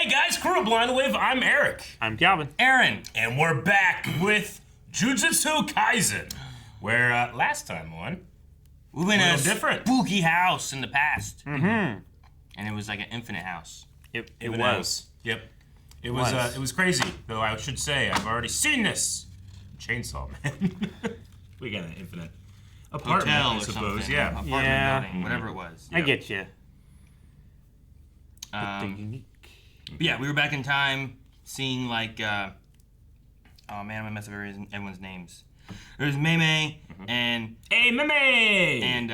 Hey guys, Crew Blind Wave, I'm Eric. I'm Calvin. Aaron. And we're back with Jujutsu Kaisen, where last time on, We went in a different. spooky house in the past. Mm-hmm. And it was like an infinite house. It Even was. Yep. It was crazy, though I should say, I've already seen this. Chainsaw Man. We got an infinite apartment, Hotel I or suppose. something. Yeah. Apartment Yeah. building, whatever it was. I get you. But yeah, we were back in time seeing like, oh man, I'm gonna mess up everyone's names. There was Mei and, Hey, Meme! and,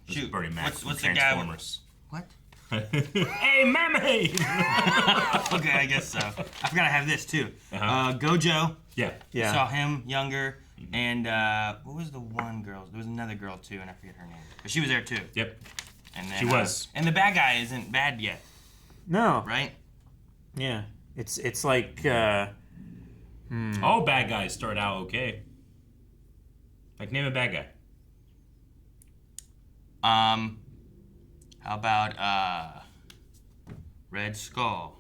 This is shoot, Bernie Mac from what's the guy with, Transformers. what? Hey, Meme! Okay, I guess so. I forgot I have this too. Gojo. Yeah. Yeah. Saw him younger, and what was the one girl? There was another girl too, and I forget her name. But she was there too. Yep. And then, She was. And the bad guy isn't bad yet, No. right? Yeah. It's like All bad guys start out okay. Like, name a bad guy. How about Red Skull?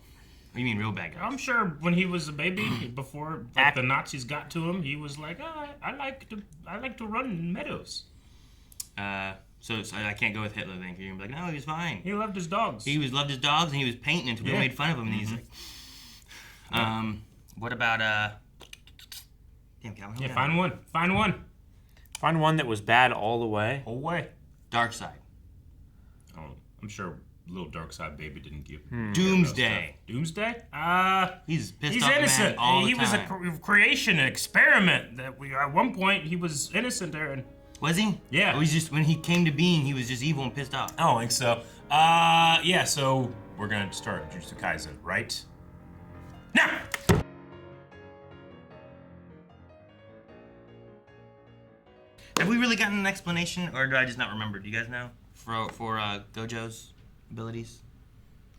What do you mean, real bad guy? I'm sure when he was a baby, before like, the Nazis got to him, he was like, oh, I like to run in meadows. So I can't go with Hitler then, because you're gonna be like, no, he was fine. He loved his dogs. He loved his dogs, and he was painting until people made fun of him, and he's like, what about damn, Calvin, Yeah, find one. Find one. find one that was bad all the way. Whole way. Dark Side. Oh, I'm sure little dark side baby didn't give. Doomsday. Doomsday? He's pissed He's off the innocent. man all the He was a time. creation, an experiment that we at one point he was innocent there and. Was he? Yeah. Or he's just, when he came to being, he was just evil and pissed off. I don't think so. Yeah. So we're gonna start Jujutsu Kaisen right now. Have we really gotten an explanation, or do I just not remember? Do you guys know? For Gojo's abilities?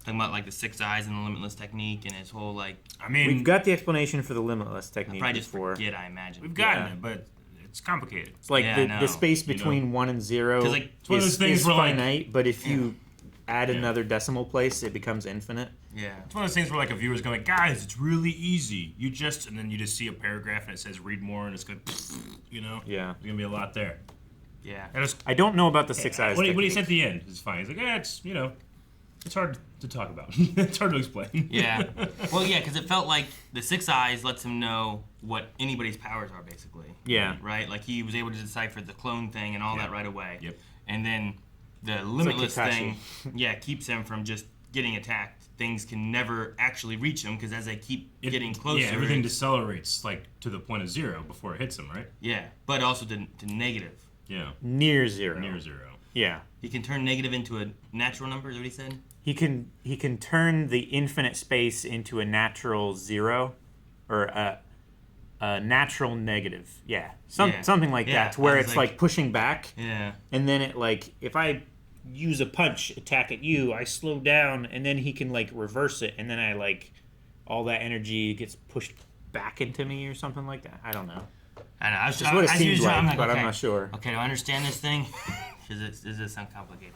Talking about like the 6 eyes and the Limitless technique and his whole like... I mean, We've got the explanation for the Limitless I technique probably just before. forget, I imagine. we've gotten Yeah. it, but it's complicated. It's like Yeah, I the know. space between 1 and 0 'Cause, like, it's one of those things is where, like- finite, but if you add another decimal place, it becomes infinite. Yeah. It's one of those things where like a viewer's going, guys, it's really easy. And then you just see a paragraph and it says read more and it's going, you know. Yeah. There's gonna be a lot there. Yeah. And it's, I don't know about the 6 eyes what he technique. said at the end is fine. He's like, it's it's hard to talk about. It's hard to explain. Yeah. Well, yeah, because it felt like the 6 eyes lets him know what anybody's powers are, basically. Yeah. Right? Like, he was able to decipher the clone thing and all that right away. Yep. And then the Limitless Kakashi. thing, keeps him from just getting attacked. Things can never actually reach him, because as they keep getting closer... Yeah, everything decelerates like to the point of 0 before it hits him, right? Yeah, but also to negative. Yeah. Near 0. Near 0. Yeah. He can turn negative into a natural number, is what he said? He can turn the infinite space into a natural 0, or a natural negative. Yeah, something like Yeah, that, to where I was it's like- like pushing back, Yeah. and then it like if I use a punch attack at you, I slow down, and then he can like reverse it, and then I like all that energy gets pushed back into me or something like that. I don't know. I know. I was That's what it as you seems were talking, like, I'm but okay. I'm not sure. Okay, do I understand this thing? Does this sound complicated?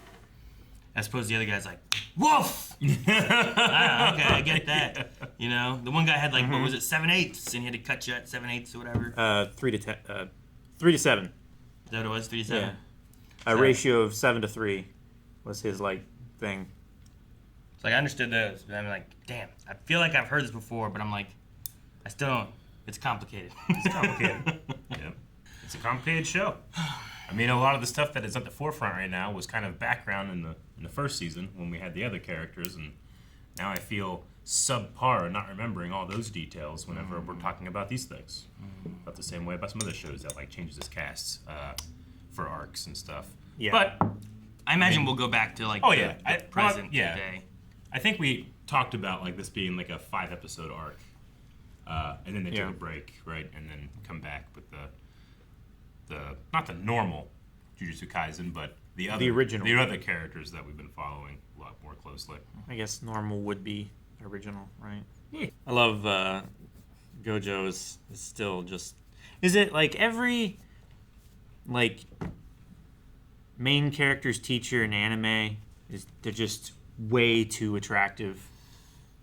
I suppose the other guy's like, woof! Okay, I get that. You know, the one guy had like, what was it, 7/8, and he had to cut you at 7/8 or whatever. 3 to 10, 3 to 7. Is that what it was? 3 to 7? Yeah. A ratio of 7 to 3 was his like thing. So like, I understood those, but I'm like, damn, I feel like I've heard this before, but I'm like, I still don't. It's complicated. It's complicated. Yeah. It's a complicated show. I mean, a lot of the stuff that is at the forefront right now was kind of background in the first season when we had the other characters, and now I feel subpar not remembering all those details whenever we're talking about these things. About the same way about some other shows that like changes its casts for arcs and stuff. Yeah. But I imagine we'll go back to like the present day. I think we talked about like this being like a 5-episode arc, and then they took a break, right, and then come back with the not the normal Jujutsu Kaisen, but the other characters that we've been following a lot more closely. I guess normal would be original, right? Yeah. I love Gojo is still just... Is it like every like main character's teacher in anime they're just way too attractive?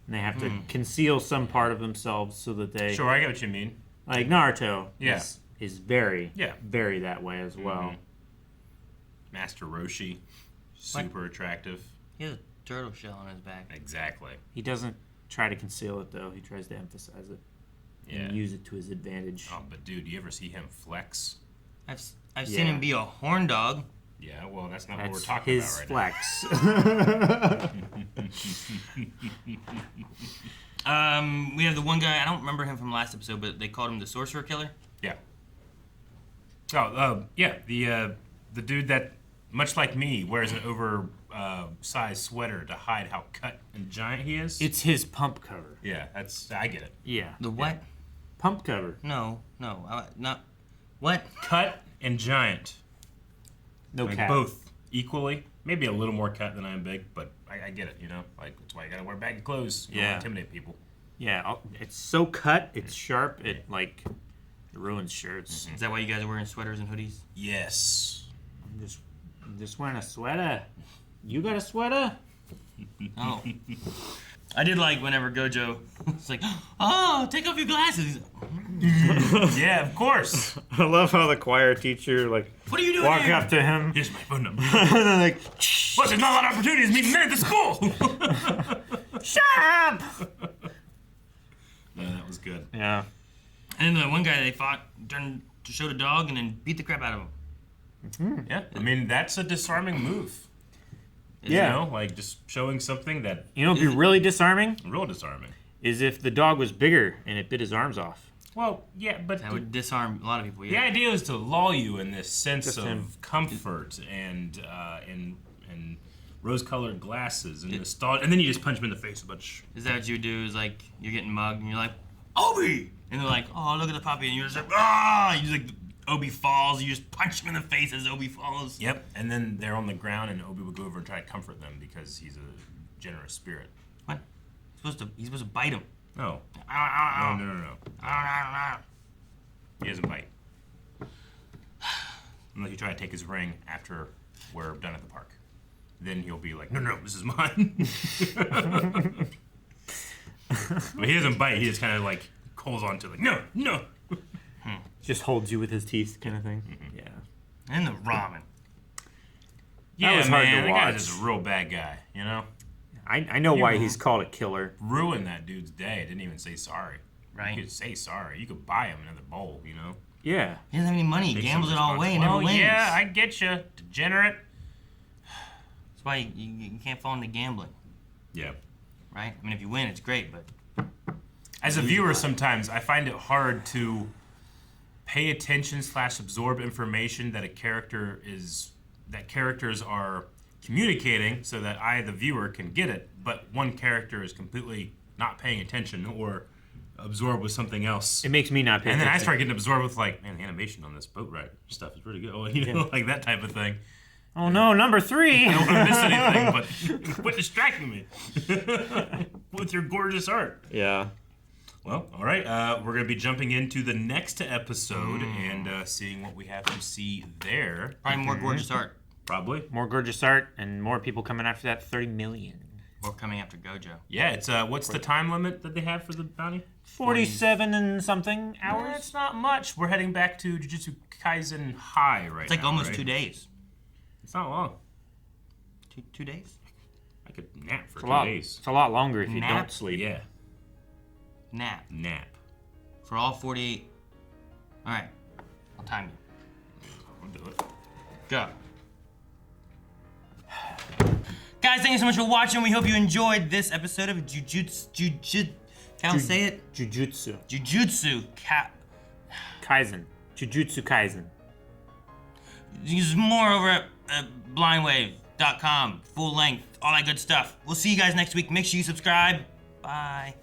And they have to conceal some part of themselves so that they... Sure, I get what you mean. Like Naruto Yeah. is very, Yeah. very that way as well. Master Roshi, super attractive. He has a turtle shell on his back. Exactly. He doesn't try to conceal it, though. He tries to emphasize it and use it to his advantage. Oh, but dude, you ever see him flex? I've seen him be a horn dog. Yeah, well, that's not what we're That's talking his about right flex. We have the one guy, I don't remember him from last episode, but they called him the Sorcerer Killer. now. Yeah. Oh, yeah. The dude that, much like me, wears an oversized sweater to hide how cut and giant he is. It's his pump cover. Yeah, I get it. Yeah. The what? Pump cover. No, not what? Cut and giant. No Like cap. both equally. Maybe a little more cut than I am big, but I get it, you know? Like, that's why you gotta wear baggy clothes. You don't Yeah. wanna intimidate people. Yeah, it's so cut, it's sharp, it ruins shirts. Is that why you guys are wearing sweaters and hoodies? Yes. I'm just wearing a sweater. You got a sweater? Oh. I did like whenever Gojo was like, oh, take off your glasses. He's like, Yeah, of course. I love how the choir teacher what are you doing walk here? up to him Here's my phone number. and then like, What? There's not a lot of opportunities meeting men at the school. shut up! Yeah, that was good. Yeah. And then the one guy they fought turned to show the dog and then beat the crap out of him. Yeah, I mean, that's a disarming move. Yeah. You know, like just showing something that You know what'd be really disarming? real disarming. Is if the dog was bigger and it bit his arms off. Well, yeah, but That would disarm a lot of people. the Yeah. idea is to lull you in this sense Just of him. comfort and rose-colored glasses and nostalgia, and then you just punch him in the face a bunch. Is that what you do? Is like you're getting mugged and you're like, Obi! And they're like, oh, look at the puppy. And you're just like, ah! You just like, Obi falls. You just punch him in the face as Obi falls. Yep, and then they're on the ground, and Obi would go over and try to comfort them because he's a generous spirit. What? He's supposed to bite him. No, No. no. He doesn't bite. Unless you try to take his ring after we're done at the park. Then he'll be like, no, this is mine. But he doesn't bite. He just kind of like holds on to it, like, no. Just holds you with his teeth kind of thing. Yeah. And the ramen. Yeah, was hard to man, that guy's watch. just a real bad guy, you know? I know why he's called a killer. Ruined that dude's day. Didn't even say sorry. Right. You could say sorry. You could buy him another bowl, you know? Yeah. He doesn't have any money. He Take gambles it some all away and never responsibility. wins. Yeah, I get you. Degenerate. That's why you can't fall into gambling, Yeah. right? I mean, if you win, it's great, but As a viewer, sometimes I find it hard to pay attention / absorb information that characters are communicating so that I, the viewer, can get it, but one character is completely not paying attention or absorbed with something else. It makes me not pay And then I attention. start getting absorbed with like, man, the animation on this boat ride stuff is pretty good. Oh, you know, like that type of thing. Oh no, number 3! I don't want to miss anything, but quit distracting me with your gorgeous art. Yeah. Well, all right. We're going to be jumping into the next episode and seeing what we have to see there. probably more gorgeous art. Probably. More gorgeous art and more people coming after that 30 million. Or coming after Gojo. Yeah, it's what's the time limit that they have for the bounty? 47 and something hours? It's not much. We're heading back to Jujutsu Kaisen High right now. It's like almost right? 2 days. It's not long. 2 days? I could nap for It's 2 a lot, days. it's a lot longer if you Nap? don't sleep. Yeah, Nap. nap. For all 48. Alright. I'll time you. I'll do it. Go. Guys, thank you so much for watching. We hope you enjoyed this episode of Can't say it? Jujutsu Jujutsu Kaisen. Jujutsu Kaisen. There's more over at blindwave.com. Full length. All that good stuff. We'll see you guys next week. Make sure you subscribe. Bye.